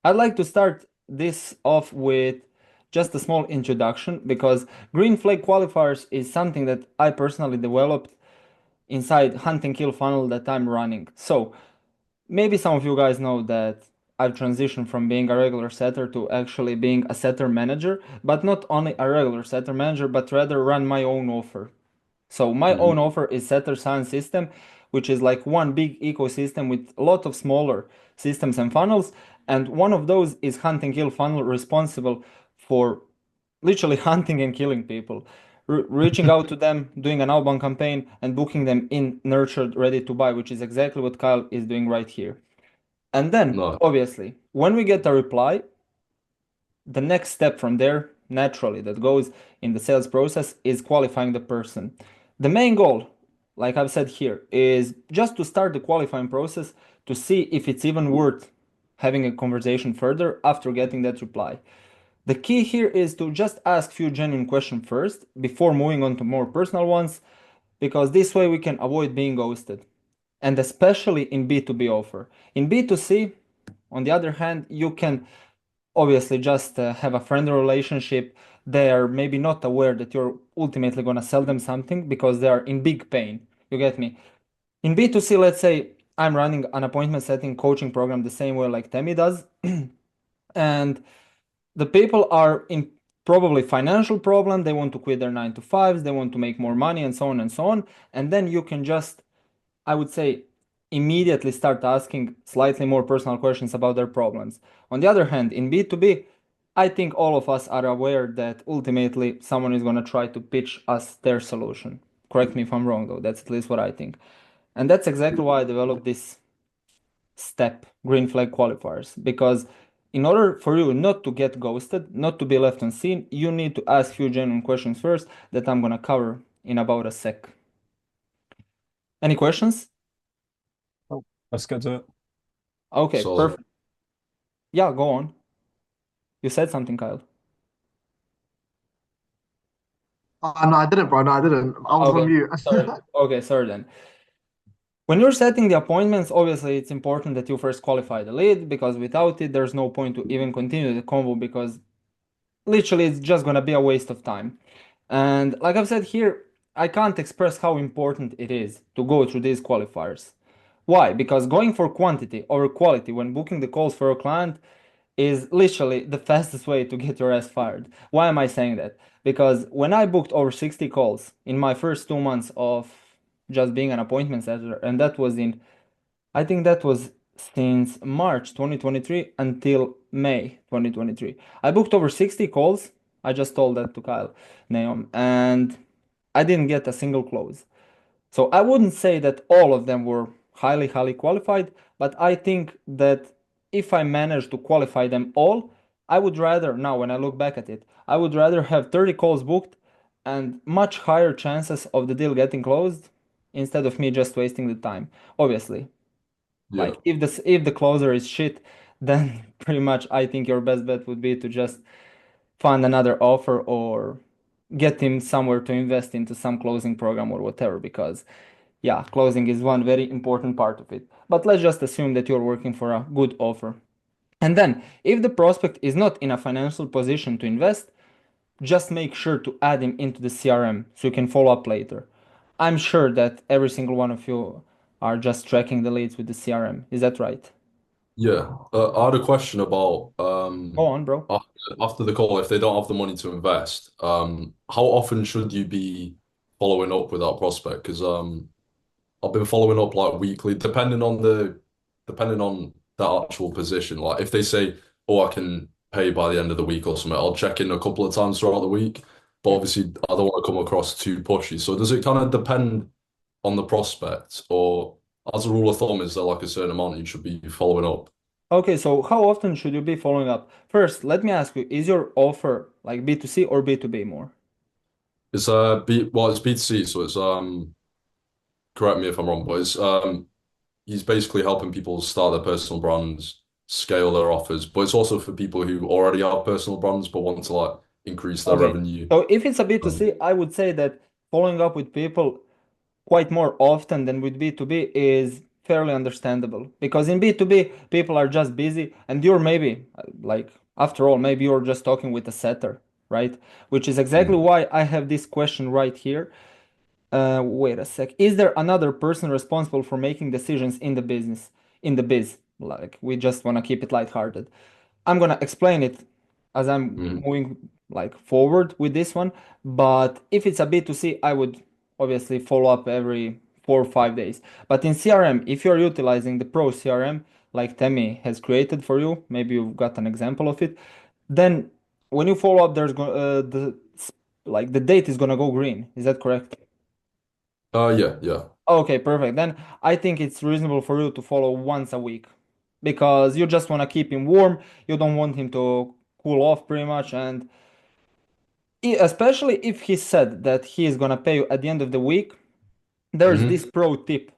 I'd like to start this off with just a small introduction because green flag qualifiers is something that I personally developed inside hunt and kill funnel that I'm running. So maybe some of you guys know that I've transitioned from being a regular setter to actually being a setter manager, but not only a regular setter manager, but rather run my own offer. So my Hmm. own offer is Setter Science System, which is like one big ecosystem with a lot of smaller systems and funnels. And one of those is Hunt and Kill funnel, responsible for literally hunting and killing people, reaching out to them, doing an outbound campaign, and booking them in nurtured, ready to buy, which is exactly what Kyle is doing right here. And then, No. obviously, when we get a reply, the next step from there, naturally, that goes in the sales process is qualifying the person. The main goal, like I've said here, is just to start the qualifying process to see if it's even worth having a conversation further after getting that reply. The key here is to just ask few genuine questions first before moving on to more personal ones, because this way we can avoid being ghosted. And especially in B2B offer. In B2C, on the other hand, you can obviously just have a friendly relationship. They are maybe not aware that you're ultimately going to sell them something because they are in big pain. You get me? In B2C, let's say I'm running an appointment setting coaching program the same way like Temi does, and the people are in probably financial problem. They want to quit their 9 to 5s, they want to make more money, and so on and so on. And then you can just, I would say, immediately start asking slightly more personal questions about their problems. On the other hand, in B2B, I think all of us are aware that ultimately someone is going to try to pitch us their solution. Correct me if I'm wrong, though. That's at least what I think. And that's exactly why I developed this step, green flag qualifiers, because in order for you not to get ghosted, not to be left unseen, you need to ask few genuine questions first that I'm going to cover in about a sec. Any questions? Oh, let's get to it. Okay, So, perfect. Yeah, go on. You said something, Kyle. No, I didn't, bro. No, I didn't. I was on Okay, mute. sorry. Okay, sorry then. When you're setting the appointments, obviously it's important that you first qualify the lead because without it, there's no point to even continue the convo because literally it's just gonna be a waste of time. And like I've said here, I can't express how important it is to go through these qualifiers. Why? Because going for quantity over quality when booking the calls for a client is literally the fastest way to get your ass fired. Why am I saying that? Because when I booked over 60 calls in my first 2 months of just being an appointment setter, and that was in, I think that was since March 2023 until May 2023. I booked over 60 calls. I just told that to Kyle, Naom, and I didn't get a single close. So I wouldn't say that all of them were highly, highly qualified, but I think that if I managed to qualify them all, I would rather, now when I look back at it, I would rather have 30 calls booked and much higher chances of the deal getting closed instead of me just wasting the time. Obviously, yeah. like if the closer is shit, then pretty much I think your best bet would be to just find another offer or get him somewhere to invest into some closing program or whatever because yeah, closing is one very important part of it. But let's just assume that you're working for a good offer. And then, if the prospect is not in a financial position to invest, just make sure to add him into the CRM so you can follow up later. I'm sure that every single one of you are just tracking the leads with the CRM. Is that right? Yeah. I had a question about Go on, bro. after the call, if they don't have the money to invest, how often should you be following up with that prospect? Because I've been following up like weekly, depending on that actual position. Like if they say, "Oh, I can pay by the end of the week" or something, I'll check in a couple of times throughout the week. But Yeah. obviously, I don't want to come across too pushy. So does it kind of depend on the prospect, or as a rule of thumb, is there like a certain amount you should be following up? Okay, so how often should you be following up? First, let me ask you, is your offer like B2C or B2B more? It's B2C, so it's correct me if I'm wrong, but it's he's basically helping people start their personal brands, scale their offers, but it's also for people who already have personal brands but want to like increase their Okay. revenue. So if it's a Um, B2C, I would say that following up with people quite more often than with B2B is fairly understandable because in B2B, people are just busy and you're maybe, like, after all, maybe you're just talking with a setter, right? Which is exactly Mm. why I have this question right here. Wait a sec. Is there another person responsible for making decisions in the business, in the biz? Like, we just want to keep it lighthearted. I'm gonna explain it as I'm Mm. moving like forward with this one. But if it's a B2C, I would obviously follow up every 4 or 5 days. But in CRM, if you're utilizing the Pro CRM like Temi has created for you, maybe you've got an example of it, then when you follow up, the date is gonna go green. Is that correct? Yeah, yeah. Okay, perfect. Then I think it's reasonable for you to follow once a week because you just want to keep him warm. You don't want him to cool off pretty much. And especially if he said that he is going to pay you at the end of the week, there's this Hmm. pro tip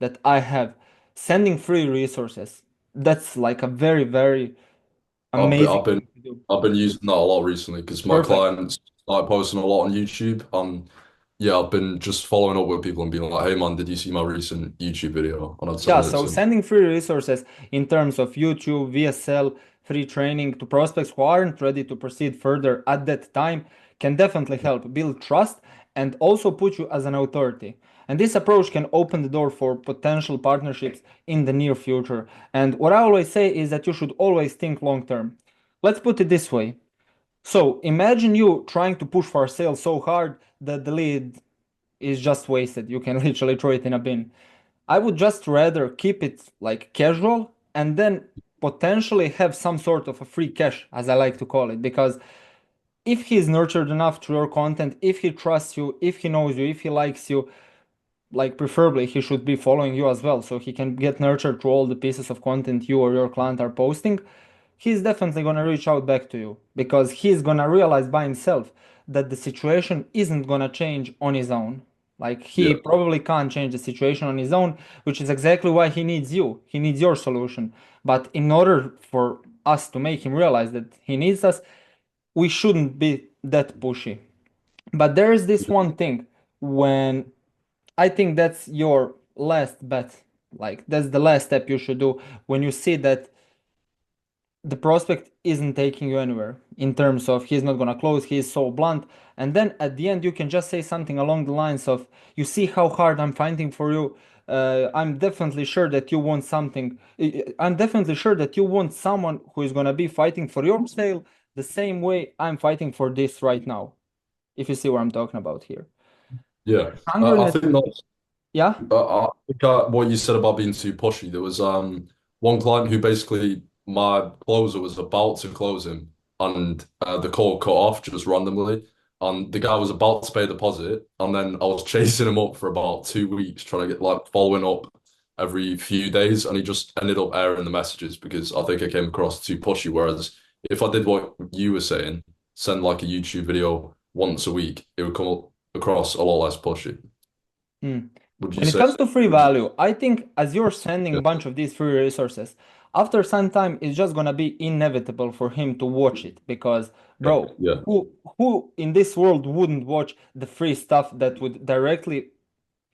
that I have, sending free resources. That's like a very, very I've been, amazing I've been, thing to do. I've been using that a lot recently because my Perfect. clients like posting a lot on YouTube, and yeah, I've been just following up with people and being like, "Hey man, did you see my recent YouTube video?" And I'd Yeah, send it so to them. sending free resources in terms of YouTube, VSL, free training to prospects who aren't ready to proceed further at that time can definitely help build trust and also put you as an authority. And this approach can open the door for potential partnerships in the near future. And what I always say is that you should always think long term. Let's put it this way. So imagine you trying to push for sales so hard that the lead is just wasted. You can literally throw it in a bin. I would just rather keep it like casual and then potentially have some sort of a free cash, as I like to call it, because if he's nurtured enough through your content, if he trusts you, if he knows you, if he likes you, like preferably he should be following you as well so he can get nurtured through all the pieces of content you or your client are posting, he's definitely going to reach out back to you because he's going to realize by himself that the situation isn't going to change on his own. Like he Yeah, probably can't change the situation on his own, which is exactly why he needs you. He needs your solution. But in order for us to make him realize that he needs us, we shouldn't be that pushy. But there is this one thing when I think that's your last bet. Like that's the last step you should do when you see that the prospect isn't taking you anywhere in terms of he's not gonna close, he's so blunt. And then at the end you can just say something along the lines of, "You see how hard I'm fighting for you. I'm definitely sure that you want something. I'm definitely sure that you want someone who is gonna be fighting for your sale the same way I'm fighting for this right now." If you see what I'm talking about here. yeah. I Hungriness, think that's yeah. I think what you said about being too pushy. There was one client who basically my closer was about to close him, and the call cut off just randomly, and the guy was about to pay a deposit, and then I was chasing him up for about 2 weeks, trying to get like following up every few days, and he just ended up airing the messages because I think I came across too pushy. Whereas if I did what you were saying, send like a YouTube video once a week, it would come across a lot less pushy. Hmm. Would you When it say? comes to free value, I think as you're sending Yeah. a bunch of these free resources, after some time, it's just gonna be inevitable for him to watch it because, Yeah, bro, yeah, who in this world wouldn't watch the free stuff that would directly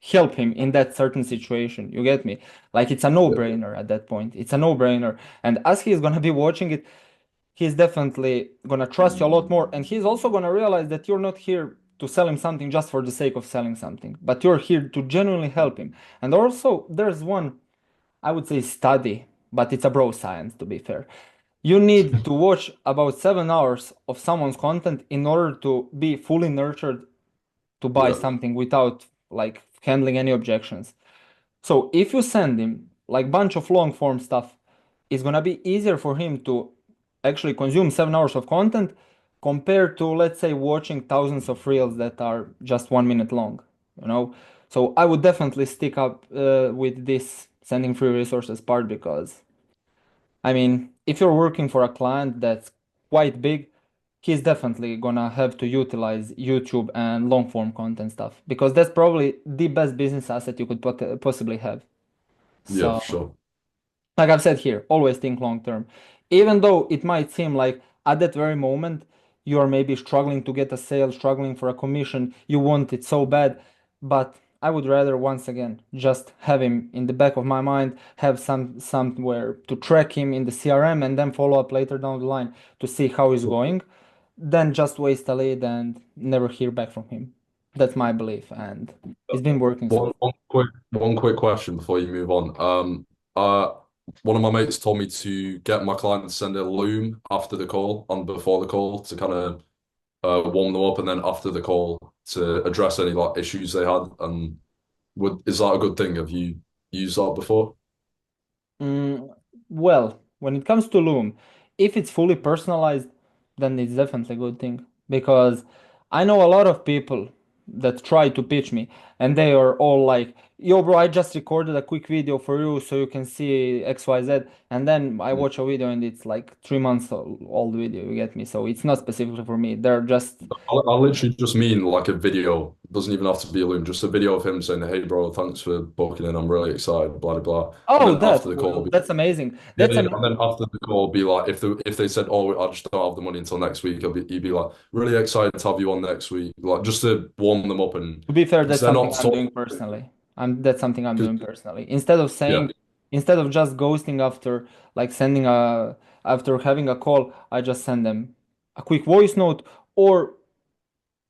help him in that certain situation? You get me? Like it's a yeah, no-brainer at that point. It's a no-brainer. And as he's gonna be watching it, he's definitely gonna trust you a lot more, and he's also gonna realize that you're not here to sell him something just for the sake of selling something, but you're here to genuinely help him. And also, there's one, I would say, study, but it's a bro science to be fair. You need to watch about 7 hours of someone's content in order to be fully nurtured to buy yeah, something without like handling any objections. So if you send him like bunch of long form stuff, it's gonna be easier for him to actually consume 7 hours of content compared to, let's say, watching thousands of reels that are just 1 minute long, you know? So I would definitely stick up with this sending free resources part because I mean, if you're working for a client that's quite big, he's definitely gonna have to utilize YouTube and long form content stuff because that's probably the best business asset you could possibly have. yeah, for So, sure. like I've said here, always think long term. Even though it might seem like at that very moment you are maybe struggling to get a sale, struggling for a commission, you want it so bad, but I would rather once again just have him in the back of my mind, have somewhere to track him in the CRM and then follow up later down the line to see how he's going, than just waste a lead and never hear back from him. That's my belief, and it's been working so One, far. one quick question before you move on. Uh, one of my mates told me to get my client to send a loom after the call and before the call to kind of warm them up, and then after the call to address any like issues they had. And is that a good thing? Have you used that before? Mm, well, when it comes to Loom, if it's fully personalized, then it's definitely a good thing because I know a lot of people that try to pitch me and they are all like, yo, bro, I just recorded a quick video for you so you can see XYZ. And then I watch a video and it's like 3 months old video, you get me? So it's not specifically for me. They're just, I literally just mean like a video. It doesn't even have to be a loom, just a video of him saying, "Hey, bro, thanks for booking in. I'm really excited." Blah blah blah. And oh, then that, after the call, well, that's amazing. yeah, That's yeah. amazing. And then after the call, be like, if they said, "Oh, I just don't have the money until next week," you'd be like, "Really excited to have you on next week," like just to warm them up and To be fair, because that's they're something not I'm talking. doing personally. That's something I'm 'Cause, doing personally. Instead of yeah, saying, instead of just ghosting after like sending a after having a call, I just send them a quick voice note, or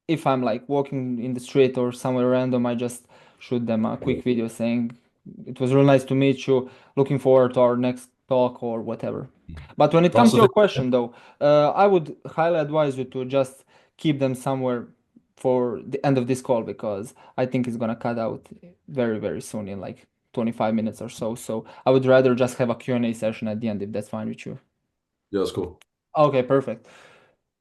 if I'm like walking in the street or somewhere random, I just shoot them a quick video saying it was really nice to meet you. Looking forward to our next talk or whatever. But when it that's comes to the your thing. question, though, I would highly advise you to just keep them somewhere for the end of this call because I think it's gonna cut out very, very soon in like 25 minutes or so. So I would rather just have a Q&A session at the end if that's fine with you. Yeah, it's cool. Okay, perfect.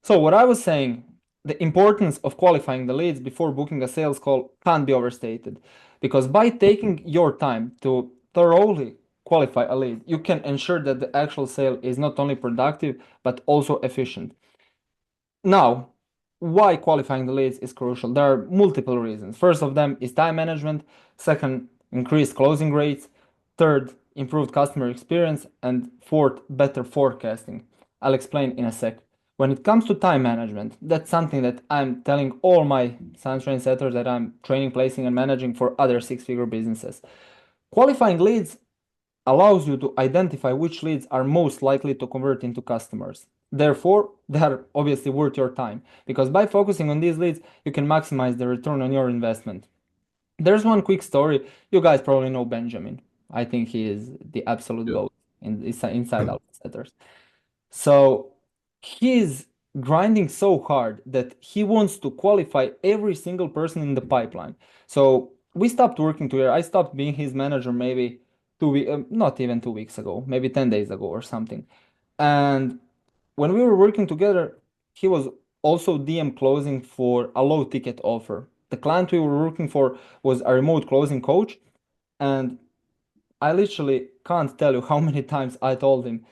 So what I was saying, the importance of qualifying the leads before booking a sales call can't be overstated. Because by taking your time to thoroughly qualify a lead, you can ensure that the actual sale is not only productive, but also efficient. Now, why qualifying the leads is crucial? There are multiple reasons. First of them is time management. Second, increased closing rates. Third, improved customer experience. And fourth, better forecasting. I'll explain in a sec. When it comes to time management, that's something that I'm telling all my science train setters that I'm training, placing, and managing for other six-figure businesses. Qualifying leads allows you to identify which leads are most likely to convert into customers. Therefore, they are obviously worth your time because by focusing on these leads, you can maximize the return on your investment. There's one quick story. You guys probably know Benjamin. I think he is the absolute Yeah, GOAT inside out setters. So he's grinding so hard that he wants to qualify every single person in the pipeline. So we stopped working together. I stopped being his manager maybe 2 weeks, not even 2 weeks ago, maybe 10 days ago or something. And when we were working together, he was also DM closing for a low ticket offer. The client we were working for was a remote closing coach. And I literally can't tell you how many times I told him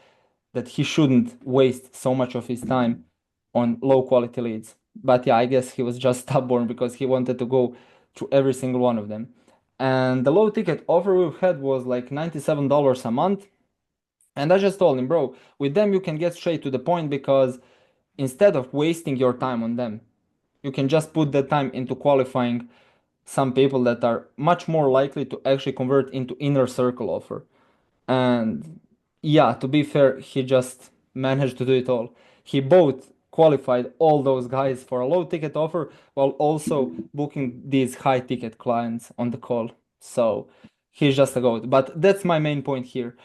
that he shouldn't waste so much of his time on low quality leads. But yeah, I guess he was just stubborn because he wanted to go through every single one of them. And the low ticket offer we had was like $97 a month. And I just told him, bro, with them you can get straight to the point because instead of wasting your time on them, you can just put that time into qualifying some people that are much more likely to actually convert into inner circle offer. And yeah, to be fair, he just managed to do it all. He both qualified all those guys for a low ticket offer while also booking these high ticket clients on the call. So he's just a goat. But that's my main point here.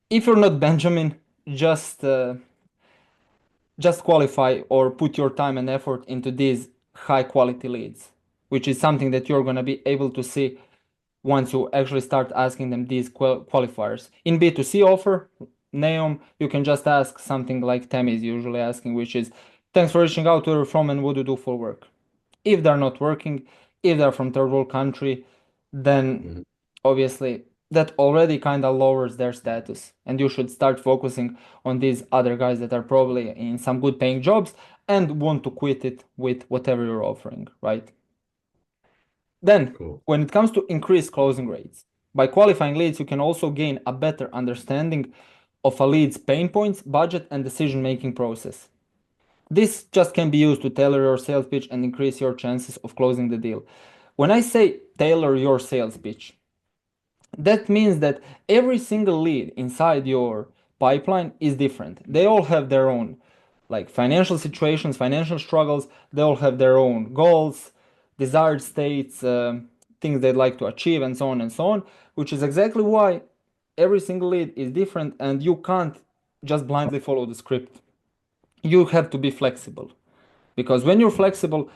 If you're not Benjamin, just uh, just qualify or put your time and effort into these high quality leads, which is something that you're going to be able to see once you actually start asking them these qualifiers. In B2C offer, Neom, you can just ask something like Tammy is usually asking, which is, thanks for reaching out to her from and what do you do for work? If they're not working, if they're from third world country, then mhm. obviously that already kind of lowers their status. And you should start focusing on these other guys that are probably in some good paying jobs and want to quit it with whatever you're offering, right? Then, Cool. when it comes to increased closing rates, by qualifying leads, you can also gain a better understanding of a lead's pain points, budget, and decision-making process. This just can be used to tailor your sales pitch and increase your chances of closing the deal. When I say tailor your sales pitch, that means that every single lead inside your pipeline is different. They all have their own like financial situations, financial struggles. They all have their own goals, desired states, things they'd like to achieve, and so on, which is exactly why every single lead is different and you can't just blindly follow the script. You have to be flexible. Because when you're flexible,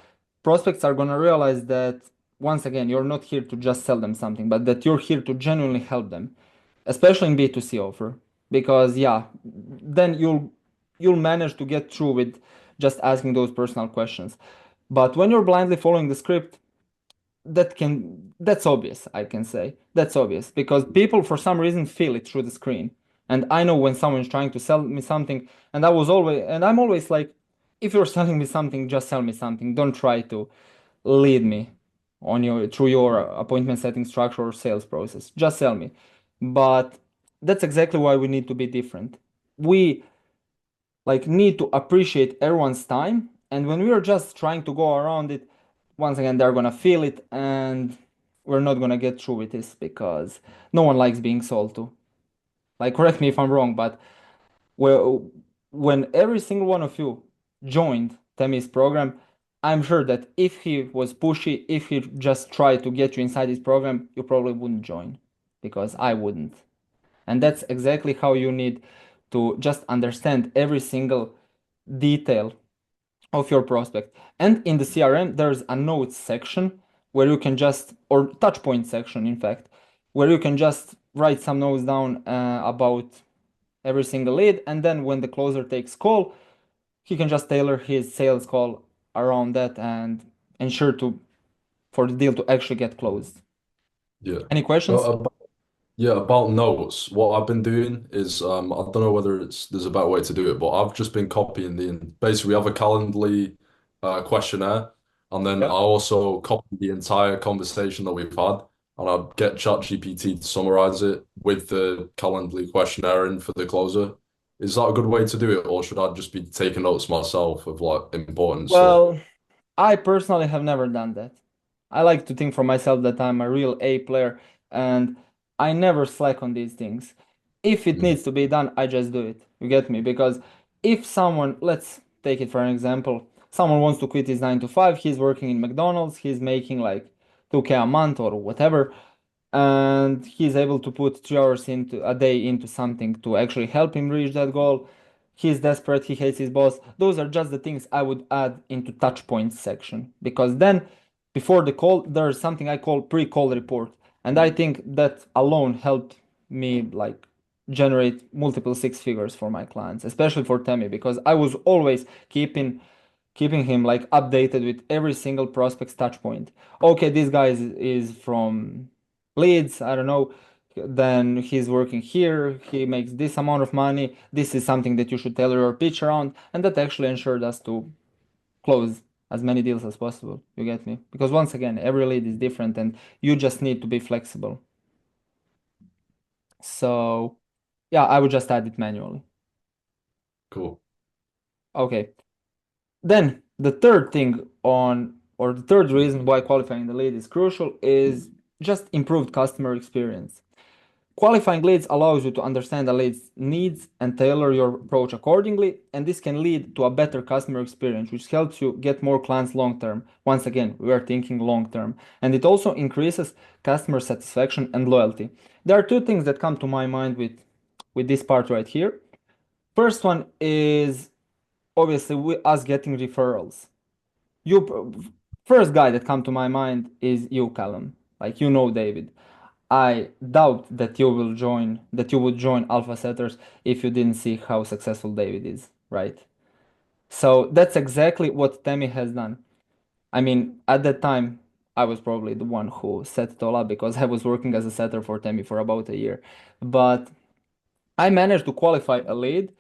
prospects are going to realize that, once again, you're not here to just sell them something, but that you're here to genuinely help them, especially in B2C offer. Because yeah, then you'll manage to get through with just asking those personal questions. But when you're blindly following the script, that's obvious, I can say. That's obvious because people for some reason feel it through the screen. And I know when someone's trying to sell me something, and I'm always like, if you're selling me something, just sell me something. Don't try to lead me on your through your appointment setting structure or sales process. Just sell me. But that's exactly why we need to be different. We like need to appreciate everyone's time, and when we are just trying to go around it, once again they're gonna feel it, and we're not gonna get through with this because no one likes being sold to. Like, correct me if I'm wrong, but well, when every single one of you joined Temi's program, I'm sure that if he was pushy, if he just tried to get you inside his program, you probably wouldn't join because I wouldn't. And that's exactly how you need to just understand every single detail of your prospect. And in the CRM, there's a notes section where you can just, or touch point section, in fact, where you can just write some notes down about every single lead. And then when the closer takes call, he can just tailor his sales call around that and ensure to for the deal to actually get closed. Yeah. Any questions? Uh, Yeah, about notes, what I've been doing is I don't know whether there's a better way to do it, but I've just been copying basically we have a Calendly questionnaire, and then I Yeah. also copy the entire conversation that we've had, and I get ChatGPT to summarize it with the Calendly questionnaire in for the closer. Is that a good way to do it, or should I just be taking notes myself of like important stuff? Well, I personally have never done that. I like to think for myself that I'm a real A player and I never slack on these things. If it Mhm. needs to be done, I just do it. You get me? Because if someone, let's take it for an example, someone wants to quit his 9 to 5, he's working in McDonald's, he's making like 2K a month or whatever, and he's able to put 3 hours into a day into something to actually help him reach that goal. He's desperate, he hates his boss. Those are just the things I would add into touch points section because then before the call there's something I call pre-call report, and I think that alone helped me like generate multiple six figures for my clients, especially for Temi, because I was always keeping him like updated with every single prospect's touch point. Okay, this guy is from Leeds, I don't know. Then he's working here, he makes this amount of money. This is something that you should tailor your pitch around, and that actually ensured us to close as many deals as possible. You get me? Because once again, every lead is different and you just need to be flexible. So, yeah, I would just add it manually. Cool. Okay. Then the third thing on, or the third reason why qualifying the lead is crucial is just improved customer experience. Qualifying leads allows you to understand the lead's needs and tailor your approach accordingly, and this can lead to a better customer experience, which helps you get more clients long term. Once again, we are thinking long term, and it also increases customer satisfaction and loyalty. There are two things that come to my mind with this part right here. First one is obviously us getting referrals. You first guy that come to my mind is you, Callum. Like you know David. I doubt that you would join Alpha Setters if you didn't see how successful David is, right? So that's exactly what Temi has done. I mean, at that time, I was probably the one who set it all up because I was working as a setter for Temi for about a year. But I managed to qualify a lead,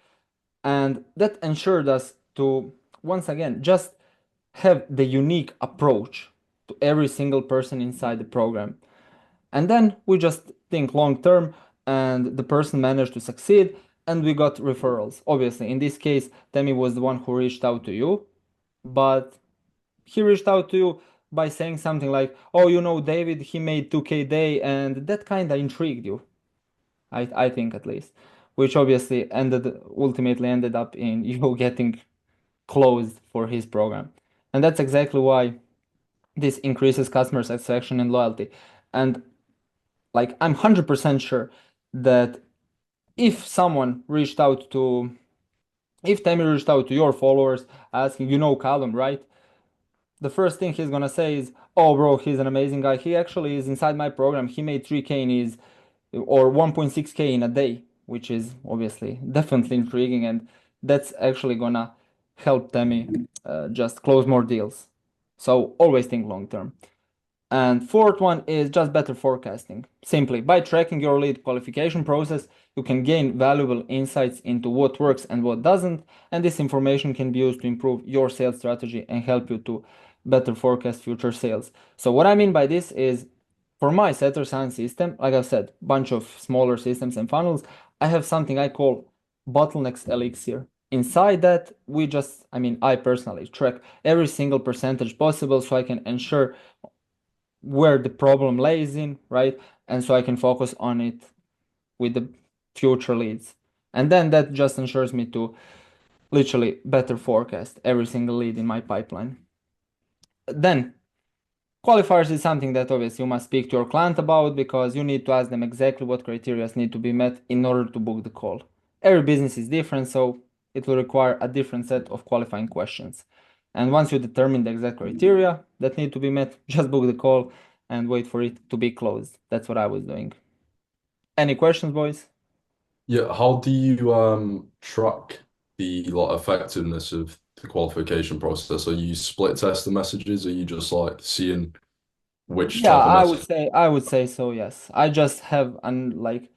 and that ensured us to, once again, just have the unique approach to every single person inside the program. And then we just think long term, and the person managed to succeed, and we got referrals. Obviously, in this case, Temi was the one who reached out to you, but he reached out to you by saying something like, "Oh, you know, David, he made 2K day," and that kind of intrigued you. I think at least, which obviously ultimately ended up in you getting closed for his program. And that's exactly why this increases customer satisfaction and loyalty. And like I'm 100% sure that if someone reached out to if Tammy reached out to your followers asking, you know Callum, right? The first thing he's gonna say is, "Oh, bro, he's an amazing guy. He actually is inside my program. He made 3K in his or 1.6K in a day," which is obviously definitely intriguing, and that's actually gonna help Tammy just close more deals. So always think long term. And fourth one is just better forecasting. Simply, by tracking your lead qualification process, you can gain valuable insights into what works and what doesn't, and this information can be used to improve your sales strategy and help you to better forecast future sales. So what I mean by this is, for my setter science system, like I said, bunch of smaller systems and funnels, I have something I call bottlenecks elixir. Inside that, I personally track every single percentage possible so I can ensure where the problem lays in, right? And so I can focus on it with the future leads. And then that just ensures me to literally better forecast every single lead in my pipeline. Then qualifiers is something that obviously you must speak to your client about because you need to ask them exactly what criteria need to be met in order to book the call. Every business is different, so it will require a different set of qualifying questions. And once you determine the exact criteria that need to be met, just book the call and wait for it to be closed. That's what I was doing. Any questions, boys? Yeah, how do you track the like effectiveness of the qualification process? Are you split test the messages? Are you just like seeing which Yeah, type of I would message? say I would say so, yes. I just have an like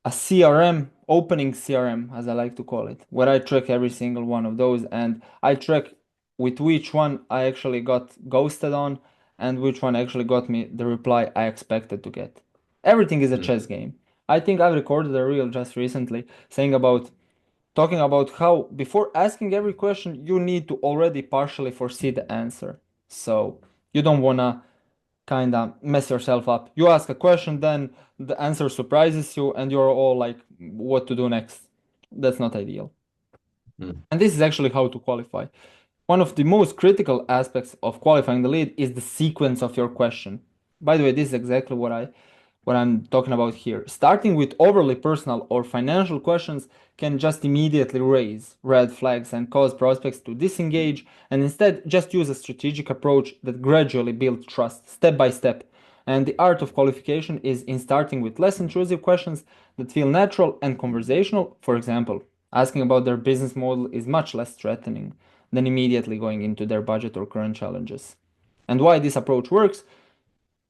a CRM, opening CRM, as I like to call it, where I track every single one of those and I track with which one I actually got ghosted on and which one actually got me the reply I expected to get. Everything is a Mm, chess game. I think I've recorded a reel just recently saying about talking about how before asking every question, you need to already partially foresee the answer. So you don't wanna kind of mess yourself up. You ask a question, then the answer surprises you, and you're all like, what to do next? That's not ideal. mm. And this is actually how to qualify. One of the most critical aspects of qualifying the lead is the sequence of your question. By the way, this is exactly what I'm talking about here. Starting with overly personal or financial questions can just immediately raise red flags and cause prospects to disengage, and instead just use a strategic approach that gradually builds trust step by step. And the art of qualification is in starting with less intrusive questions that feel natural and conversational. For example, asking about their business model is much less threatening than immediately going into their budget or current challenges. And why this approach works?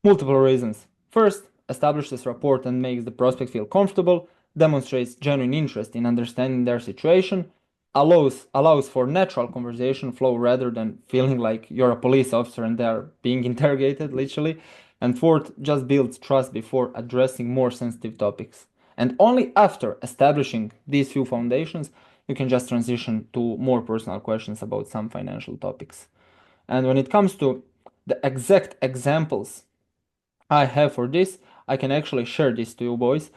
Multiple reasons. First, establishes rapport and makes the prospect feel comfortable, demonstrates genuine interest in understanding their situation, allows for natural conversation flow rather than feeling like you're a police officer and they're being interrogated, literally. And fourth, just builds trust before addressing more sensitive topics. And only after establishing these few foundations, you can just transition to more personal questions about some financial topics. And when it comes to the exact examples I have for this, I can actually share this to you boys.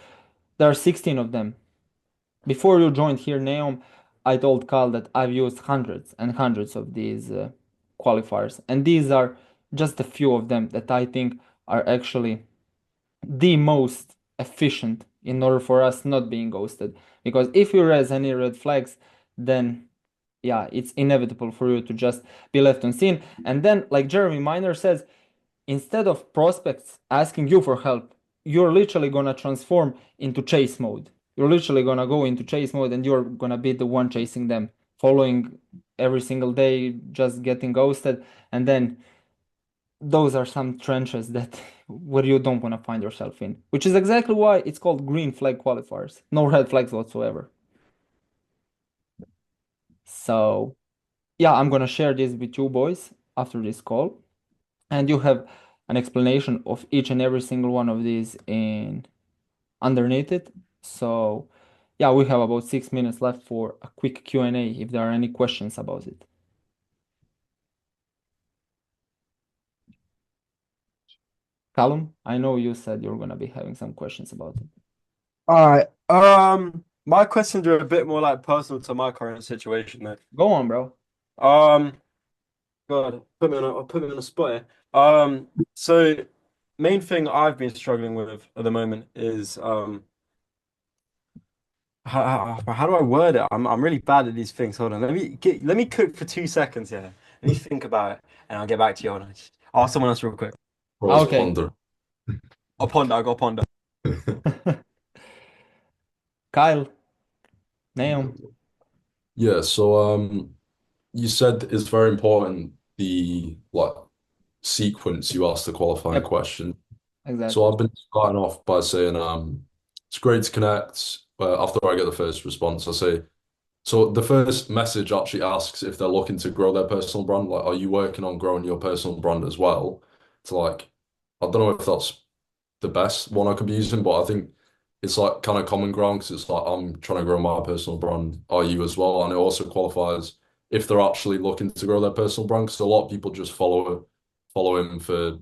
There are 16 of them. Before you joined here, Neom, I told Carl that I've used hundreds and hundreds of these qualifiers, and these are just a few of them that I think are actually the most efficient in order for us not being ghosted. Because if you raise any red flags, then yeah, it's inevitable for you to just be left unseen. And then, like Jeremy Miner says, instead of prospects asking you for help, you're literally gonna transform into chase mode. You're literally gonna go into chase mode and you're gonna be the one chasing them, following every single day, just getting ghosted. And then those are some trenches that where you don't want to find yourself in, which is exactly why it's called green flag qualifiers. No red flags whatsoever. So yeah, I'm gonna share this with you boys after this call, and you have an explanation of each and every single one of these in underneath it. So yeah, we have about 6 minutes left for a quick Q&A if there are any questions about it. Callum, I know you said you're gonna be having some questions about it. All right. My questions are a bit more like personal to my current situation though. Go on, bro. Um, God, put me on a spot here. So main thing I've been struggling with at the moment is how do I word it? I'm really bad at these things. Hold on, let me cook for 2 seconds here. Let me think about it, and I'll get back to you. Hold on. Just ask someone else real quick. Pros Okay. ponder. I'll ponder. I got to ponder. Kyle, Naum. Yeah, so you said it's very important the like sequence you asked the qualifying Yep, question. So exactly. I've been starting off by saying it's great to connect. After I get the first response, I say so the first message actually asks if they're looking to grow their personal brand. Like, are you working on growing your personal brand as well? To like, I don't know if that's the best one I could be using, but I think it's like kind of common ground because it's like I'm trying to grow my personal brand. Are you as well? And it also qualifies if they're actually looking to grow their personal brand because a lot of people just follow him for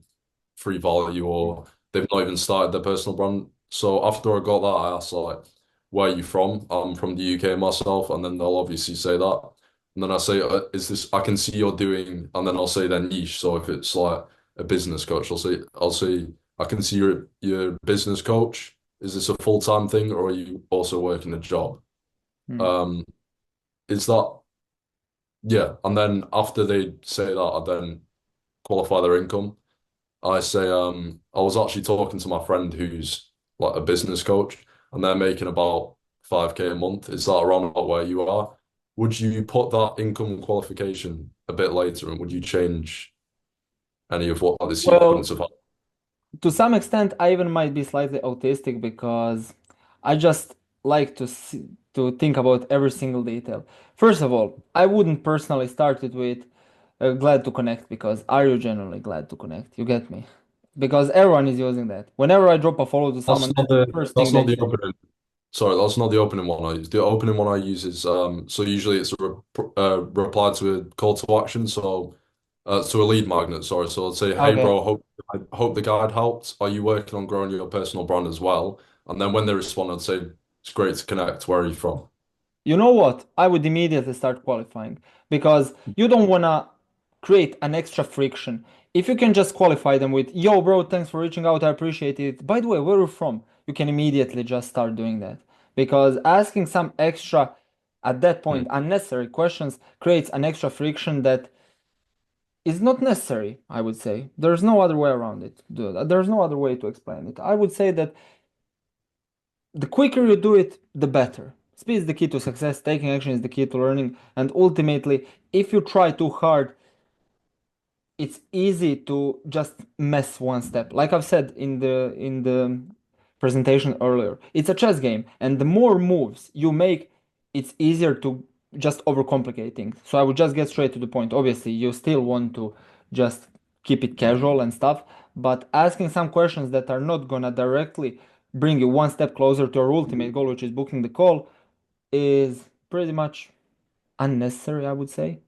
free value or they've not even started their personal brand. So after I got that, I asked like, where are you from? I'm from the UK myself, and then they'll obviously say that. And then I say, is this, I can see you're doing, and then I'll say their niche. So if it's like a business coach, I'll say, I can see you're a business coach. Is this a full-time thing or are you also working a job? Hmm. Um, is that, yeah. And then after they say that, I then qualify their income. I say, I was actually talking to my friend who's like a business coach, and they're making about 5K a month. Is that around about where you are? Would you put that income qualification a bit later, and would you change any of what like, the sequence Well, of? to some extent, I even might be slightly autistic because I just like to think about every single detail. First of all, I wouldn't personally start it with glad to connect because are you genuinely glad to connect? You get me? Because everyone is using that. Whenever I drop a follow to That's someone, not that's the the first that's thing not they the say. opening. Sorry, that's not the opening one I use. The opening one I use is so usually it's a reply to a call to action. So to a lead magnet. Sorry. So I'll say, hey Okay. bro, hope the guide helped. Are you working on growing your personal brand as well? And then when they respond, I'd say it's great to connect. Where are you from? You know what? I would immediately start qualifying because you don't want to create an extra friction. If you can just qualify them with, yo, bro, thanks for reaching out, I appreciate it. By the way, where are you from? You can immediately just start doing that. Because asking some extra, at that Hmm. point, unnecessary questions creates an extra friction that is not necessary, I would say. There's no other way around it. There's no other way to explain it. I would say that the quicker you do it, the better. Speed is the key to success, taking action is the key to learning, and ultimately, if you try too hard, it's easy to just mess one step. Like I've said in the presentation earlier, it's a chess game, and the more moves you make, it's easier to just overcomplicate things. So I would just get straight to the point. Obviously, you still want to just keep it casual and stuff, but asking some questions that are not gonna directly bring you one step closer to your ultimate goal, which is booking the call, is pretty much unnecessary, I would say.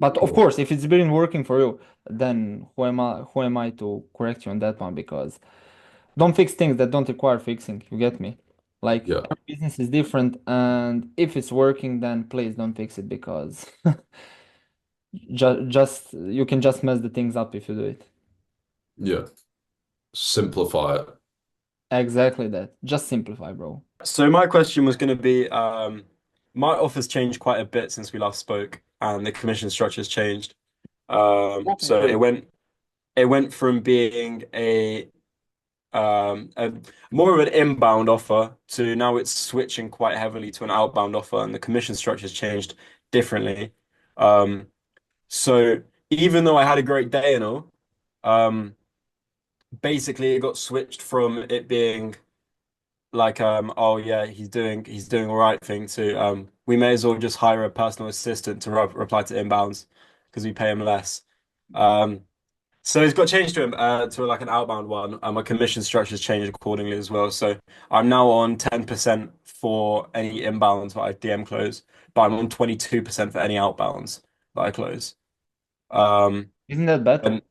But of Cool. course, if it's been working for you, then who am I to correct you on that one? Because don't fix things that don't require fixing. You get me? Like Yeah. every business is different, and if it's working, then please don't fix it because just you can just mess the things up if you do it. Yeah. Simplify it. Exactly that. Just simplify, bro. So my question was going to be, my offer's changed quite a bit since we last spoke, and the commission structure's changed. Walk me So through it. it went from being a more of an inbound offer to now it's switching quite heavily to an outbound offer, and the commission structure's changed differently. Um, so even though I had a great day and all, um, basically it got switched from it being like oh yeah he's doing all right thing to we may as well just hire a personal assistant to reply to inbounds because we pay him less. Um, so it's got changed to like an outbound one. My commission structure's changed accordingly as well. So I'm now on 10% for any inbounds that I DM close, but I'm on 22% for any outbounds that I close. Um, Isn't that better? and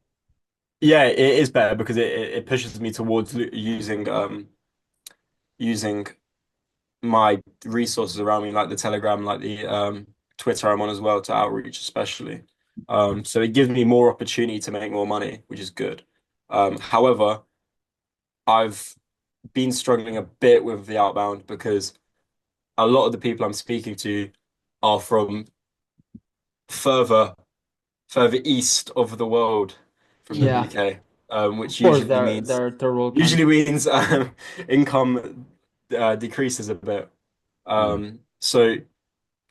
Yeah, it is better because it pushes me towards using my resources around me, like the Telegram, like the Twitter I'm on as well to outreach, especially. So it gives me more opportunity to make more money, which is good. However, I've been struggling a bit with the outbound because a lot of the people I'm speaking to are from further further east of the world from the Yeah, UK, which of course, there are third world usually countries. means income decreases a bit. Hmm. So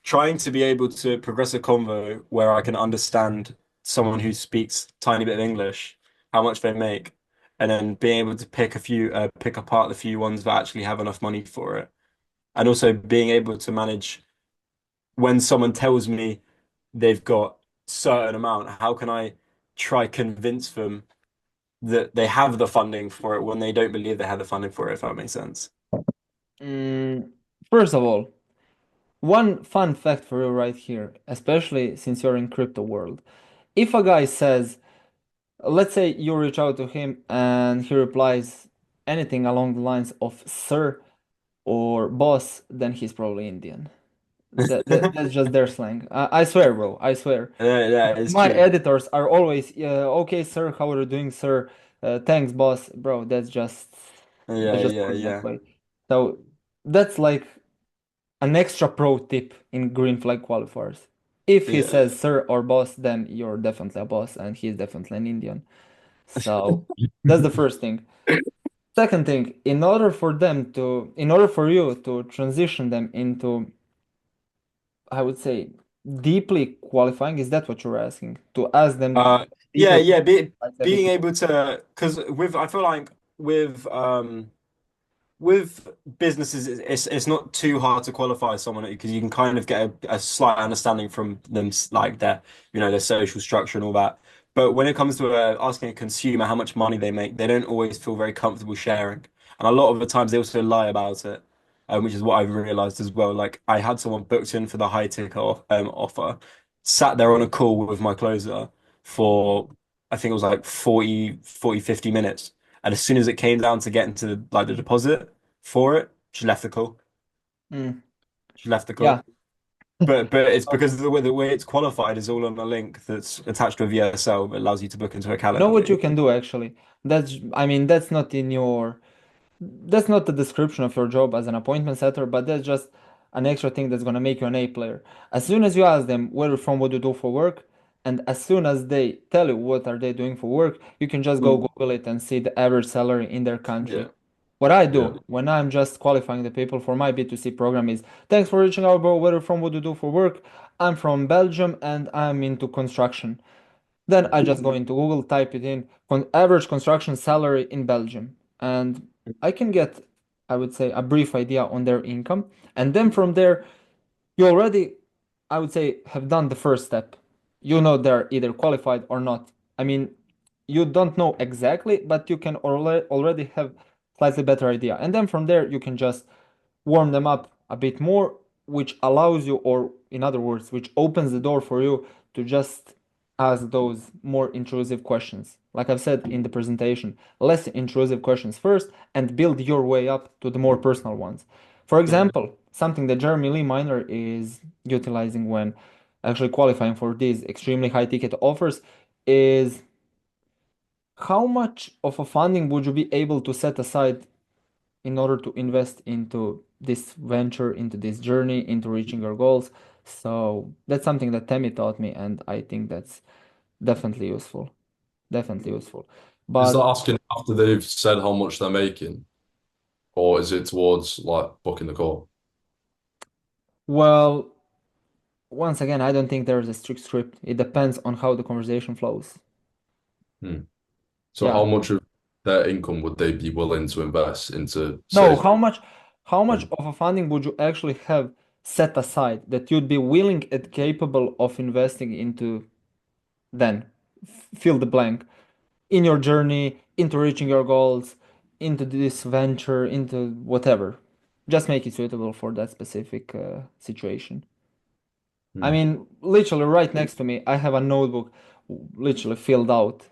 trying to be able to progress a convo where I can understand someone who speaks tiny bit of English, how much they make, and then being able to pick apart the few ones that actually have enough money for it, and also being able to manage when someone tells me they've got certain amount, how can I try convince them that they have the funding for it when they don't believe they have the funding for it, if that makes sense. Mm, First of all, one fun fact for you right here, especially since you're in crypto world. If a guy says, let's say you reach out to him and he replies anything along the lines of sir or boss, then he's probably Indian. That's just their slang. I swear, bro. I swear. Yeah, yeah, it's My true. editors are always, okay, sir, how are you doing, sir? Thanks, boss. Bro, Yeah, that's just yeah, normal yeah, play. So that's like an extra pro tip in green flag qualifiers. If he yeah. says sir or boss, then you're definitely a boss and he's definitely an Indian. So that's the first thing. Second thing, in order for you to transition them into, I would say, deeply qualifying, is that what you're asking? To ask them Yeah, detailed yeah. questions, like that if Being you, able to, because I feel like with businesses, it's not too hard to qualify someone because you can kind of get a slight understanding from them, like their social structure and all that. But when it comes to asking a consumer how much money they make, they don't always feel very comfortable sharing, and a lot of the times they also lie about it, which is what I've realized as well. Like I had someone booked in for the high ticket offer, sat there on a call with my closer for I think it was like 50 minutes. And as soon as it came down to getting to like the deposit for it, she left the call. Mm, She left the yeah. call. But it's because the way it's qualified is all on a link that's attached to a VSL that allows you to book into a You know what Calendly. you can do actually? I mean, that's not the description of your job as an appointment setter, but that's just an extra thing that's gonna make you an A player. As soon as you ask them where from what you do for work, and as soon as they tell you what are they doing for work, you can just go Mm. Google it and see the average salary in their country. Yeah, What I yeah. do when I'm just qualifying the people for my B2C program is, thanks for reaching out, bro. Where from what you do for work? I'm from Belgium and I'm into construction. Then I just go into Google, type it in, average construction salary in Belgium, and I can get, I would say, a brief idea on their income. And then from there, you already, I would say, have done the first step. You know they're either qualified or not. I mean, you don't know exactly, but you can already have slightly better idea. And then from there, you can just warm them up a bit more, which allows you, or in other words, which opens the door for you to just ask those more intrusive questions. Like I've said in the presentation, less intrusive questions first and build your way up to the more personal ones. For example, something that Jeremy Lee Minor is utilizing when actually qualifying for these extremely high ticket offers is how much of a funding would you be able to set aside in order to invest into this venture, into this journey, into reaching your goals. So that's something that Temi taught me, and I think that's definitely useful. Definitely useful. Is that But asking after they've said how much they're making, or is it towards like booking the call? well, once again, I don't think there's a strict script. It depends on how the conversation flows. Hmm. So Yeah. how much of their income would they be willing to invest into No, say how much of a funding would you actually have set aside that you'd be willing and capable of investing into then? Fill the blank. In your journey, into reaching your goals, into this venture, into whatever. Just make it suitable for that specific situation. I Hmm. mean, literally right next to me, I have a notebook literally filled out.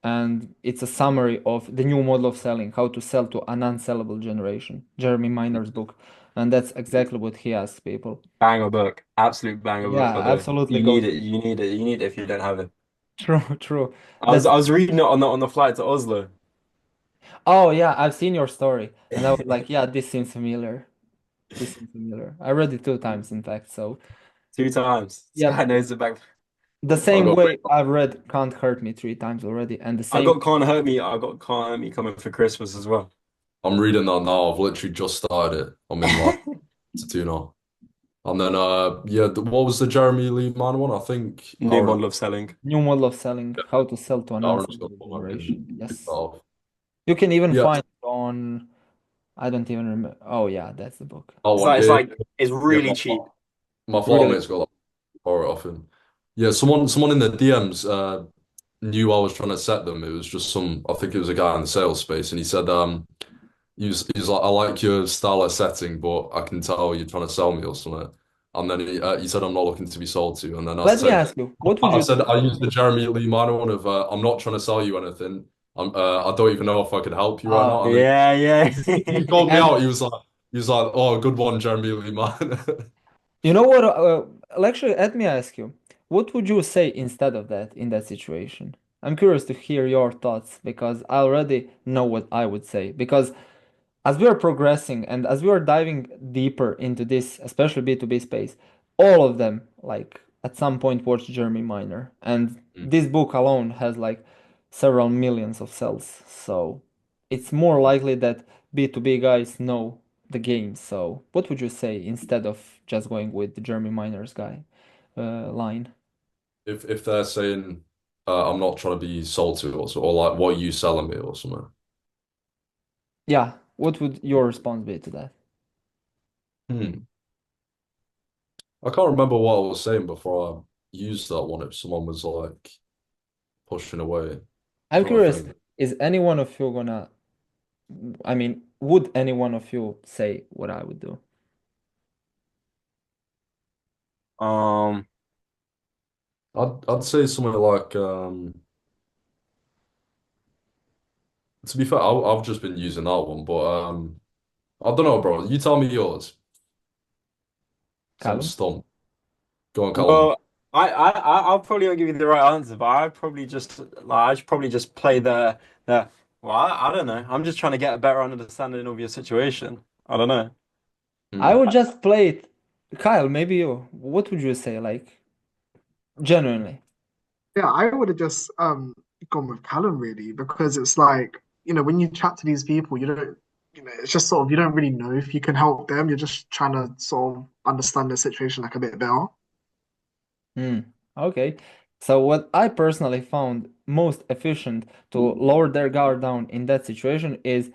and it's a summary of the new model of selling, how to sell to an unsellable generation. Jeremy Miner's book, and that's exactly what he asks people. Banger book. Absolute banger book, Yeah, by the way. absolutely You go need it. through. You need it. You need it if you don't have it. True, true. I was That's I was reading it on the flight to Oslo. Oh yeah, I've seen your story, and I was like, yeah, this seems familiar. This seems familiar. I read it two times, in fact. So Two times. This yeah, guy knows it back. the I same got way I've read "Can't Hurt Me" three times already, and the I same. got Can't Hurt Me. I got Can't Hurt Me coming for Christmas as well. I'm reading that now. I've literally just started it. I'm in like to two now. And then yeah, what was the Jeremy Lee Mann one? I think New Aaron model of selling. New model of selling, how to sell to an Aaron's got unsellable one I can generation. pick that Yes, off. you can even Yeah, find it on. I don't even remember. Oh yeah, that's the book. that It's one. like it's Yeah, like it's yeah. really cheap. My Really? flatmate's got that for it often. Yeah, someone in the DMs knew I was trying to set them. It was just some. I think it was a guy in the sales space, and he said he was like, I like your style of setting, but I can tell you're trying to sell me or something. And then he said I'm not looking to be sold to. And then I Let me said ask you, what would I you said say? I used the Jeremy Lee Minor one of I'm not trying to sell you anything. I don't even know if I could help you right now. And then Yeah, he yeah. called me And out. He was like, oh, good one, Jeremy Lee Minor. you know what? Actually, let me ask you, what would you say instead of that in that situation? I'm curious to hear your thoughts because I already know what I would say. Because as we are progressing and as we are diving deeper into this, especially B2B space, all of them, like at some point, watched Jeremy Miner. And this book alone has like several millions of sales. So it's more likely that B2B guys know the game. So what would you say instead of just going with the Jeremy Miner's guy line? If they're saying I'm not trying to be sold to or like what are you selling me or something. Yeah, what would your response be to that? Hmm. I can't remember what I was saying before I used that one. If someone was like pushing away, I'm trying to curious, think. is any one of you gonna I mean, would any one of you say what I would do? Um, I'd say something like to be fair, I've just been using that one, but I don't know, bro. You tell me yours. So I'm Callum? stumped. Go on, Callum. well, I'll probably not give you the right answer, but I'd probably just play the. Well, I don't know. I'm just trying to get a better understanding of your situation. I don't know. I Hmm. would just play it. Kyle, maybe you. What would you say, like, genuinely? Yeah, I would have just gone with Callum really because it's like, when you chat to these people, you don't, it's just sort of you don't really know if you can help them. You're just trying to sort of understand the situation like a bit better. Hmm. Okay. So what I personally found most efficient to lower their guard down in that situation is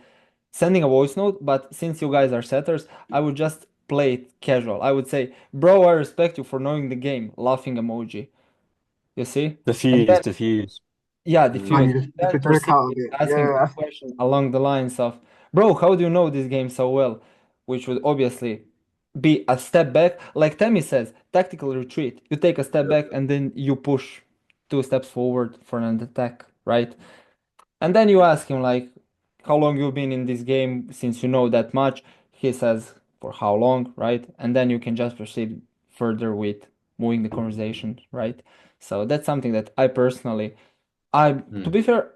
sending a voice note, but since you guys are setters, I would just play it casual. I would say, bro, I respect you for knowing the game, laughing emoji. You see? And Diffuse, then diffuse. yeah, And diffuse. you Then could joke proceed out of with it. asking a Yeah. question along the lines of, bro, how do you know this game so well? Which would obviously be a step back. Like Tammy says, tactical retreat. You take a step back and then you push two steps forward for an attack, right? And then you ask him like, how long you've been in this game since you know that much? He says, for how long, right? And then you can just proceed further with moving the conversation, right? So that's something that I personally to Hmm. be fair,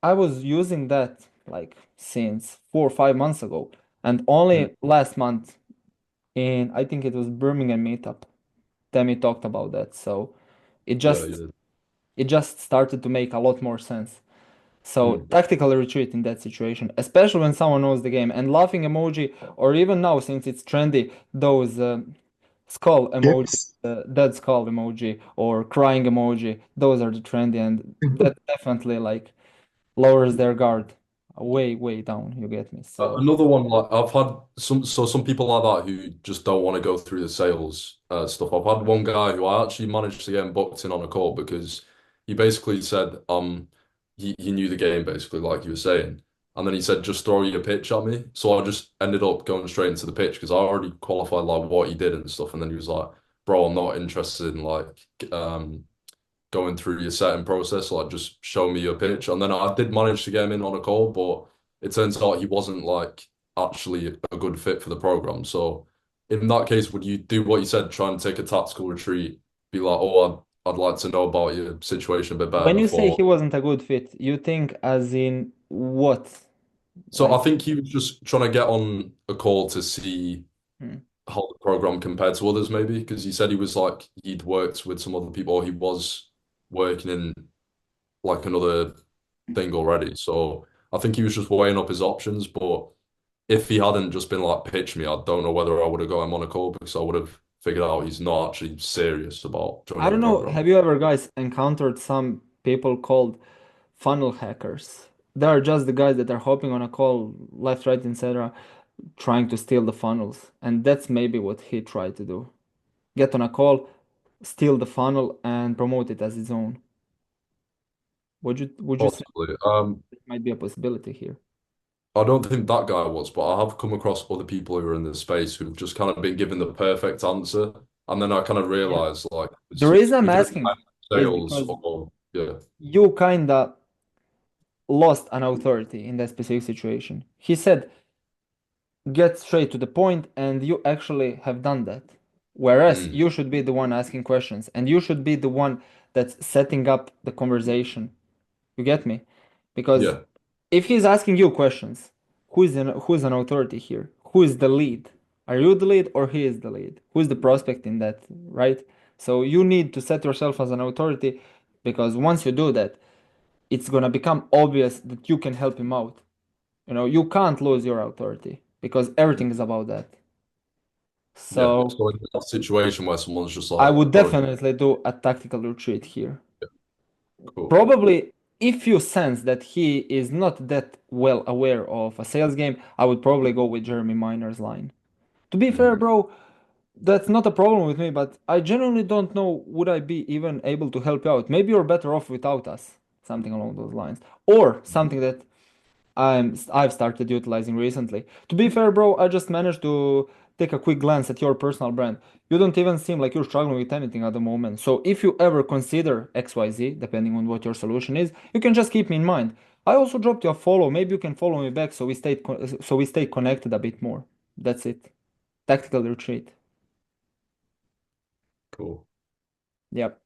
I was using that like since 4 or 5 months ago, and Hmm. only last month in I think it was Birmingham meetup, Demi talked about that. So it Yeah, just yeah. it just started to make a lot more sense. So Hmm. tactical retreat in that situation, especially when someone knows the game, and laughing emoji, or even now since it's trendy, those skull emoji, Tips. dead skull emoji, or crying emoji, those are the trendy, and that definitely like lowers their guard way, way down. You get me? So, Another one, like I've had some people like that who just don't want to go through the sales stuff. I've had one guy who I actually managed to get him booked in on a call because he basically said he knew the game basically like you were saying, and then he said just throw your pitch at me. So I just ended up going straight into the pitch because I already qualified like what he did and stuff, and then he was like, bro, I'm not interested in like going through your setting process, like just show me your pitch. And then I did manage to get him in on a call, but it turns out he wasn't like actually a good fit for the program. So in that case, would you do what you said, try and take a tactical retreat, be like, oh, I'd like to know about your situation a bit better When you say before. he wasn't a good fit, you think as in what? So Like, I think he was just trying to get on a call to see hmm. how the program compared to others, maybe, because he said he was like he'd worked with some other people, or he was working in like another thing already. So I think he was just weighing up his options. But if he hadn't just been like, pitch me, I don't know whether I would have got him on a call because I would have figured out he's not actually serious about I joining the don't know, program. have you ever guys encountered some people called funnel hackers? They are just the guys that are hopping on a call left, right, etc., trying to steal the funnels. And that's maybe what he tried to do. Get on a call, steal the funnel, and promote it as his own. Would you say Possibly. it might be a possibility here? I don't think that guy was, but I have come across other people who are in the space who've just kind of been given the perfect answer. And then I kind of Yeah. realized like The it's reason I'm either in asking is sales because or yeah. you kinda lost an authority in that specific situation. He said, get straight to the point, and you actually have done that. Whereas Mm, you should be the one asking questions, and you should be the one that's setting up the conversation. You get me? Because yeah. if he's asking you questions, who's an authority here? Who is the lead? Are you the lead or he is the lead? Who is the prospect in that, right? So you need to set yourself as an authority because once you do that, it's gonna become obvious that you can help him out. You can't lose your authority because everything is about that. Yeah. So So in that situation where someone's just I like would throwing, definitely do a tactical retreat here. cool. Probably if you sense that he is not that well aware of a sales game, I would probably go with Jeremy Miner's line. To be fair, Mm, bro, that's not a problem with me, but I genuinely don't know would I be even able to help you out. Maybe you're better off without us, something along those lines. Or something that I've started utilizing recently. To be fair, bro, I just managed to take a quick glance at your personal brand. You don't even seem like you're struggling with anything at the moment. So if you ever consider XYZ, depending on what your solution is, you can just keep me in mind. I also dropped you a follow. Maybe you can follow me back so we stay connected a bit more. That's it. Tactical retreat. cool. Yep.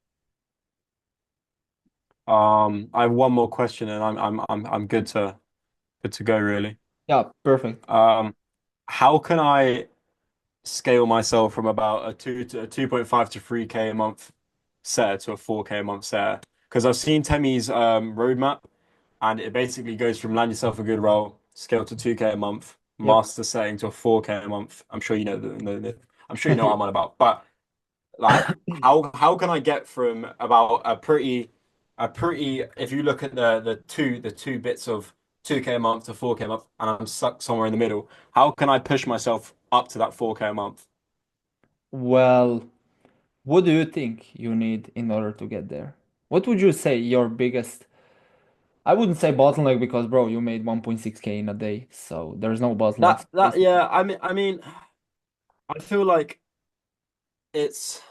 I have one more question and I'm good to go really. Yeah, perfect. Um, how can I scale myself from about a 2.5 to 3K a month setter to a 4K a month setter? Because I've seen Temi's roadmap and it basically goes from land yourself a good role, scale to 2K a month, Yep. master setting to a 4K a month. I'm sure you know I'm sure you know what I'm on about. But like how can I get from about a pretty if you look at the two bits of 2K a month to 4K a month and I'm stuck somewhere in the middle, how can I push myself up to that 4K a month? Well, what do you think you need in order to get there? What would you say your biggest I wouldn't say bottleneck because, bro, you made 1.6K in a day, so there's no bottlenecks. That yeah, I mean I feel like it's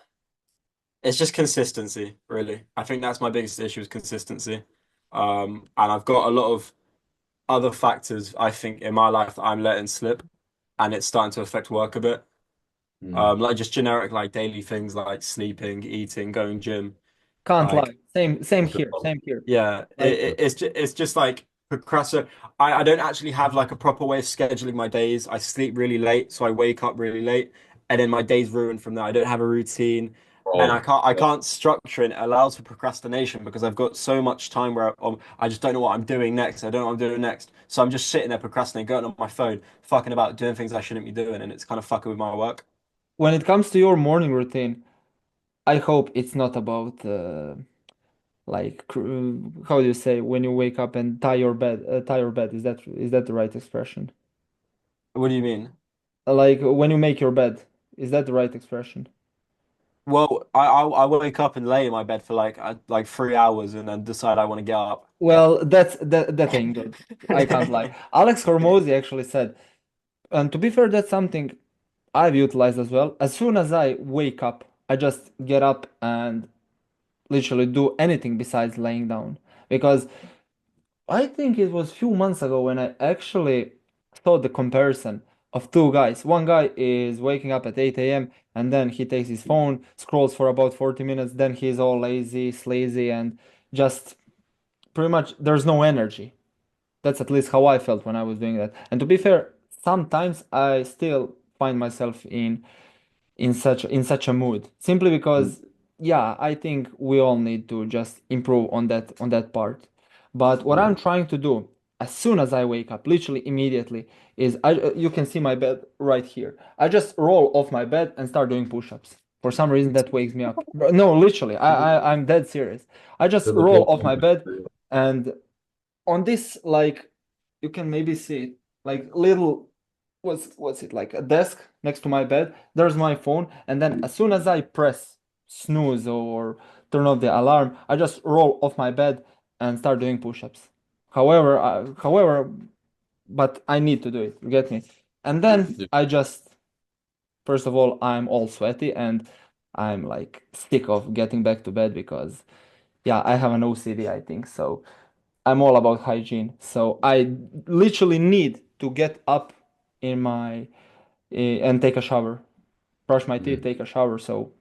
it's just consistency, really. I think that's my biggest issue is consistency. And I've got a lot of other factors I think in my life that I'm letting slip and it's starting to affect work a bit. Mm. Like just generic like daily things like sleeping, eating, going gym. Can't lie. Like Same Okay. here. Same here. yeah, Like it's just like procrastinate. I don't actually have like a proper way of scheduling my days. I sleep really late, so I wake up really late, and then my day's ruined from that. I don't have a routine, and I Oh, can't I yeah, can't structure it. It allows for procrastination because I've got so much time where I just don't know what I'm doing next. I don't know what I'm doing next, so I'm just sitting there procrastinating, going on my phone, fucking about doing things I shouldn't be doing, and it's kind of fucking with my work. when it comes to your morning routine, I hope it's not about how do you say when you wake up and tie your bed. Is that the right expression? What do you mean? Like when you make your bed, is that the right expression? Well, I wake up and lay in my bed for like 3 hours and then decide I want to get up. Well, that ain't good. I can't lie. Alex Hormozy actually said, and to be fair, that's something I've utilized as well. As soon as I wake up, I just get up and literally do anything besides laying down. Because I think it was few months ago when I actually saw the comparison of two guys. One guy is waking up at 8 a.m. and then he takes his phone, scrolls for about 40 minutes, then he's all lazy, sleazy, and just pretty much there's no energy. That's at least how I felt when I was doing that. And to be fair, sometimes I still find myself in such a mood simply Mm. because yeah, I think we all need to just improve on that part. But what Yeah. I'm trying to do as soon as I wake up, literally immediately, is you can see my bed right here. I just roll off my bed and start doing push-ups. For some reason that wakes me up. No, literally, I'm dead serious. I just Bit of a roll blood off my pumping. bed, and on this, like, you can maybe see it, like little, what's it, like a desk next to my bed, there's my phone, and then as soon as I press snooze or turn off the alarm, I just roll off my bed and start doing push-ups. However, but I need to do it, you get me? And then Yeah. I just, first of all, I'm all sweaty and I'm like sick of getting back to bed because yeah, I have an OCD, I think. So I'm all about hygiene. So I literally need to get up in my and take a shower, brush my teeth, Mm. take a shower. So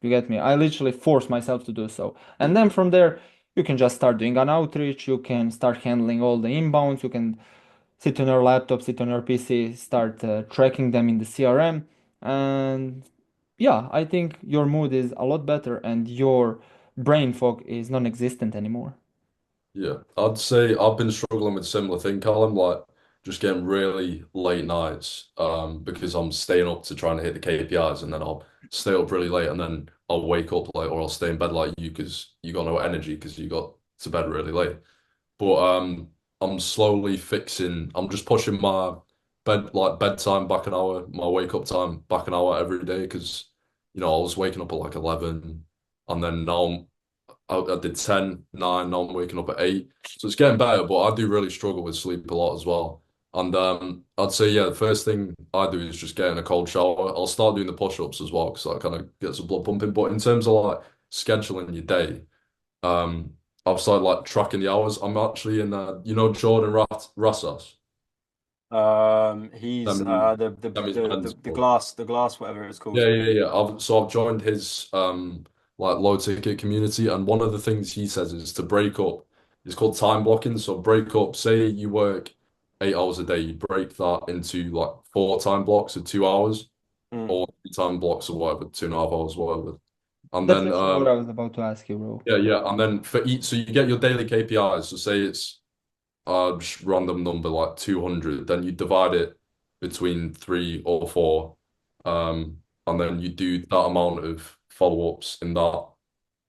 you get me. I literally force myself to do so. And then from there, you can just start doing an outreach. You can start handling all the inbounds. You can sit on your laptop, sit on your PC, start tracking them in the CRM. And yeah, I think your mood is a lot better and your brain fog is non-existent anymore. Yeah, I'd say I've been struggling with similar thing, Callum, like just getting really late nights, because I'm staying up to try and hit the KPIs, and then I'll stay up really late, and then I'll wake up late, or I'll stay in bed like you because you got no energy because you got to bed really late. But I'm slowly fixing. I'm just pushing my bedtime back an hour, my wake up time back an hour every day because I was waking up at like 11, and then now I did 10, 9, now I'm waking up at 8. So it's getting better, but I do really struggle with sleep a lot as well. And I'd say, yeah, the first thing I do is just get in a cold shower. I'll start doing the push-ups as well because that kind of gets the blood pumping. But in terms of like scheduling your day, um, I've started like tracking the hours. I'm actually in, Jordan Rassas, He's Demi's, Demi's the men's the club. glass the glass whatever it's called. Yeah. So I've joined his like low ticket community, and one of the things he says is to break up. It's called time blocking. So break up. Say you work 8 hours a day, you break that into like 4 time blocks of 2 hours, Mm. or 3 time blocks or whatever, 2.5 hours, whatever. And That's then actually what I was about to ask you, bro. yeah, and then for each, so you get your daily KPIs. So say it's just random number like 200, then you divide it between 3 or 4, and then you do that amount of follow-ups in that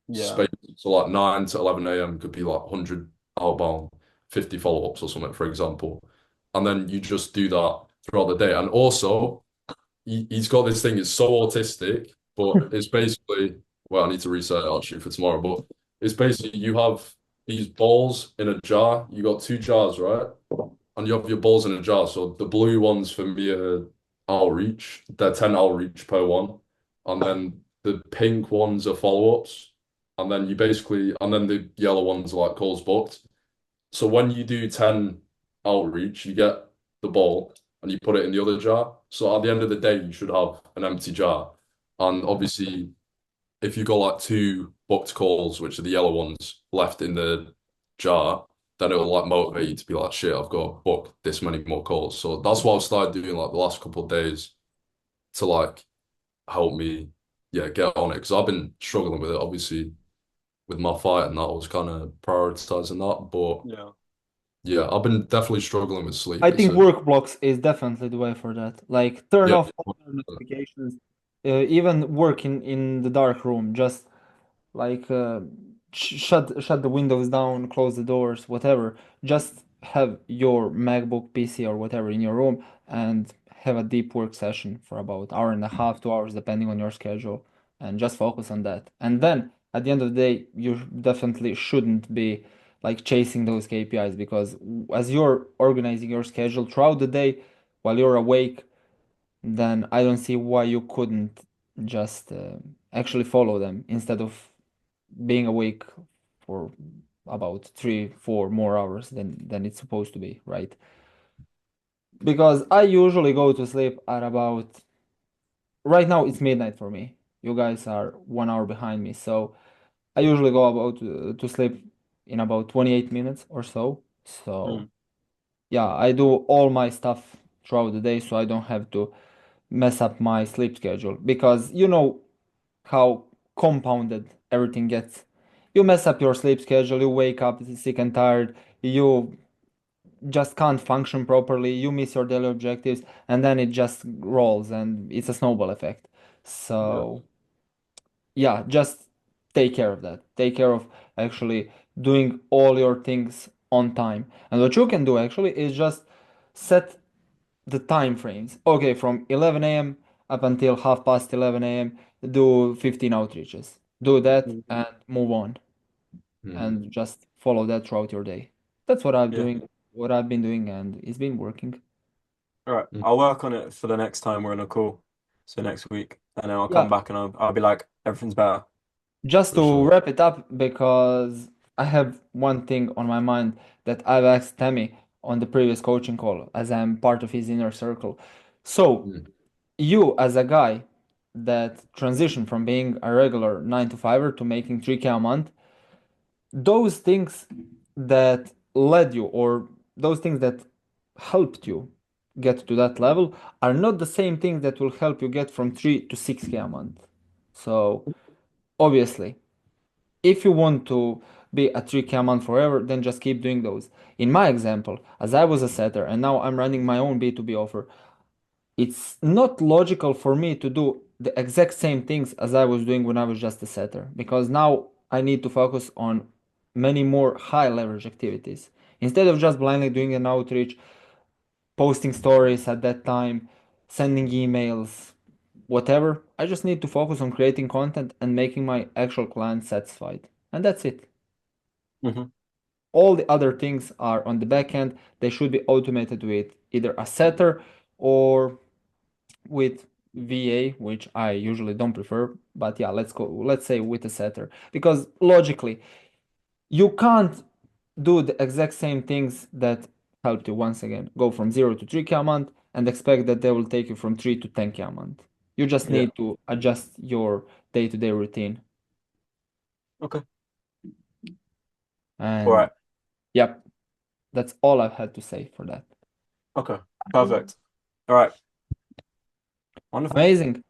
Yeah. space. So like 9 to 11 a.m. could be like 100 outbound, 50 follow-ups or something, for example. And then you just do that throughout the day. And also, he's got this thing, it's so autistic, but it's basically, well, I need to reset it actually for tomorrow, but it's basically you have these balls in a jar. You got two jars, right? And you have your balls in a jar. So the blue ones for me are outreach. They're 10 outreach per one. And then the pink ones are follow-ups. And then the yellow ones are like calls booked. So when you do 10 outreach, you get the ball and you put it in the other jar. So at the end of the day, you should have an empty jar. And obviously, if you got like two booked calls, which are the yellow ones, left in the jar, then it'll like motivate you to be like, shit, I've got to book this many more calls. So that's what I've started doing like the last couple of days to like help me, yeah, get on it. Because I've been struggling with it, obviously, with my fight, and that I was kind of prioritizing that. But Yeah. yeah, I've been definitely struggling with sleep. I It's think a work blocks is definitely the way for that. Like turn yeah, off all your notifications, even work in the dark room. Just like shut the windows down, close the doors, whatever. Just have your MacBook, PC, or whatever in your room and have a deep work session for about hour and a half, 2 hours, depending on your schedule, and just focus on that. And then at the end of the day, you definitely shouldn't be like chasing those KPIs because as you're organizing your schedule throughout the day while you're awake, then I don't see why you couldn't just actually follow them instead of being awake for about 3, 4 more hours than it's supposed to be, right? Because I usually go to sleep at about, right now it's midnight for me. You guys are 1 hour behind me, so I usually go about to sleep in about 28 minutes or so. So Mm. yeah, I do all my stuff throughout the day, so I don't have to mess up my sleep schedule because you know how compounded everything gets. You mess up your sleep schedule, you wake up sick and tired, you just can't function properly, you miss your daily objectives, and then it just rolls and it's a snowball effect. Yeah. So, yeah, just take care of that. Take care of actually doing all your things on time. And what you can do actually is just set the time frames. Okay, from 11 a.m. up until half past 11 a.m., do 15 outreaches. Do that Mm. and move on Mm. and just follow that throughout your day. That's what I'm Yeah. doing, what I've been doing, and it's been working. All right. Mm. I'll work on it for the next time we're on a call. So next week. And then I'll come Yeah, back and I'll be like, everything's better. just For to sure. wrap it up, because I have one thing on my mind that I've asked Tammy on the previous coaching call, as I'm part of his inner circle. So, Mm. you as a guy that transitioned from being a regular 9 to 5er to making 3K a month, those things that led you or those things that helped you get to that level are not the same things that will help you get from 3 to 6K a month. So, obviously, if you want to be a 3K a month forever, then just keep doing those. In my example, as I was a setter and now I'm running my own B2B offer, it's not logical for me to do the exact same things as I was doing when I was just a setter because now I need to focus on many more high leverage activities. Instead of just blindly doing an outreach, posting stories at that time, sending emails, whatever, I just need to focus on creating content and making my actual clients satisfied. And that's it. Hmm. All the other things are on the back end. They should be automated with either a setter or with VA, which I usually don't prefer, but yeah, let's say with a setter. Because logically, you can't do the exact same things that helped you once again go from 0 to 3K a month and expect that they will take you from 3 to 10K a month. You just Yeah. need to adjust your day-to-day routine. Okay. All And right. yep, that's all I've had to say for that. Okay. Perfect. All right. Wonderful. Amazing.